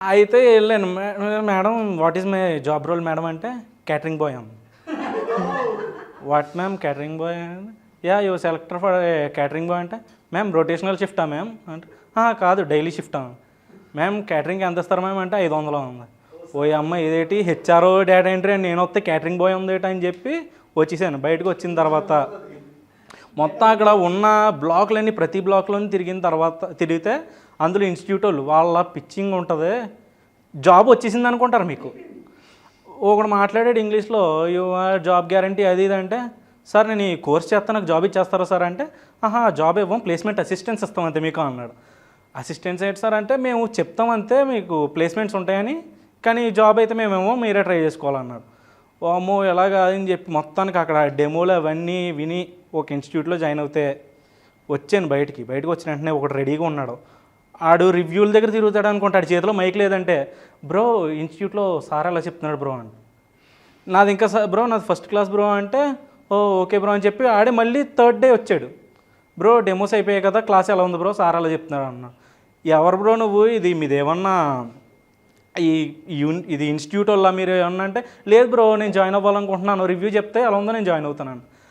అయితే వెళ్ళాను. Madam what is my job role madam అంటే క్యాటరింగ్ బాయ్ అమ్మ. What ma'am catering boy ya you selector for catering boy అంటే ma'am rotational షిఫ్టా ma'am అంటే కాదు డైలీ షిఫ్టా మ్యామ్ క్యాటరింగ్కి ఎంత ఇస్తారు మ్యామ్ అంటే 500 ఉంది. ఓ అమ్మ ఇదేంటి హెచ్ఆర్ఓ డేటా ఎంట్రీ అని నేను వస్తే క్యాటరింగ్ బాయ్ ఉంది అని చెప్పి వచ్చేసాను. బయటకు వచ్చిన తర్వాత మొత్తం అక్కడ ఉన్న బ్లాక్లన్నీ ప్రతి బ్లాక్లోని తిరిగితే అందులో ఇన్స్టిట్యూట్ వాళ్ళు వాళ్ళ పిచ్చింగ్ ఉంటుంది. జాబ్ వచ్చేసింది అనుకుంటారు మీకు. ఒకడు మాట్లాడాడు ఇంగ్లీష్లో జాబ్ గ్యారంటీ అది ఇది అంటే సార్ నేను ఈ కోర్స్ చేస్తాను నాకు జాబ్ ఇచ్చేస్తారా సార్ అంటే జాబ్ ఇవ్వం ప్లేస్మెంట్ అసిస్టెన్స్ ఇస్తాం అంతే మీకు అన్నాడు. అసిస్టెన్స్ ఏంటి సార్ అంటే మేము చెప్తాం అంతే మీకు ప్లేస్మెంట్స్ ఉంటాయని, కానీ జాబ్ అయితే మేమేమో మీరే ట్రై చేసుకోవాలన్నాడు. అమ్మో ఎలాగా అని చెప్పి మొత్తానికి అక్కడ డెమోలు అవన్నీ విని ఒక ఇన్స్టిట్యూట్లో జాయిన్ అవుతే వచ్చాను. బయటికి వచ్చిన వెంటనే ఒకటి రెడీగా ఉన్నాడు. ఆడు రివ్యూల దగ్గర తిరుగుతాడు అనుకుంటాడు, చేతిలో మైక్ లేదంటే బ్రో ఇన్స్టిట్యూట్లో సార్ అలా చెప్తున్నాడు బ్రో అని. నాది ఇంకా బ్రో నాది ఫస్ట్ క్లాస్ బ్రో అంటే ఓకే బ్రో అని చెప్పి ఆడే మళ్ళీ థర్డ్ డే వచ్చాడు. బ్రో డెమోస్ అయిపోయాయి కదా క్లాస్ ఎలా ఉంది బ్రో సార్ అలా చెప్తున్నాడు అన్న. ఎవరు బ్రో నువ్వు ఇది మీదేమన్నా ఇది ఇన్స్టిట్యూట్ వల్ల మీరు ఏమన్నా అంటే లేదు బ్రో నేను జాయిన్ అవ్వాలనుకుంటున్నాను రివ్యూ చెప్తే అలా ఉందో నేను జాయిన్ అవుతాను.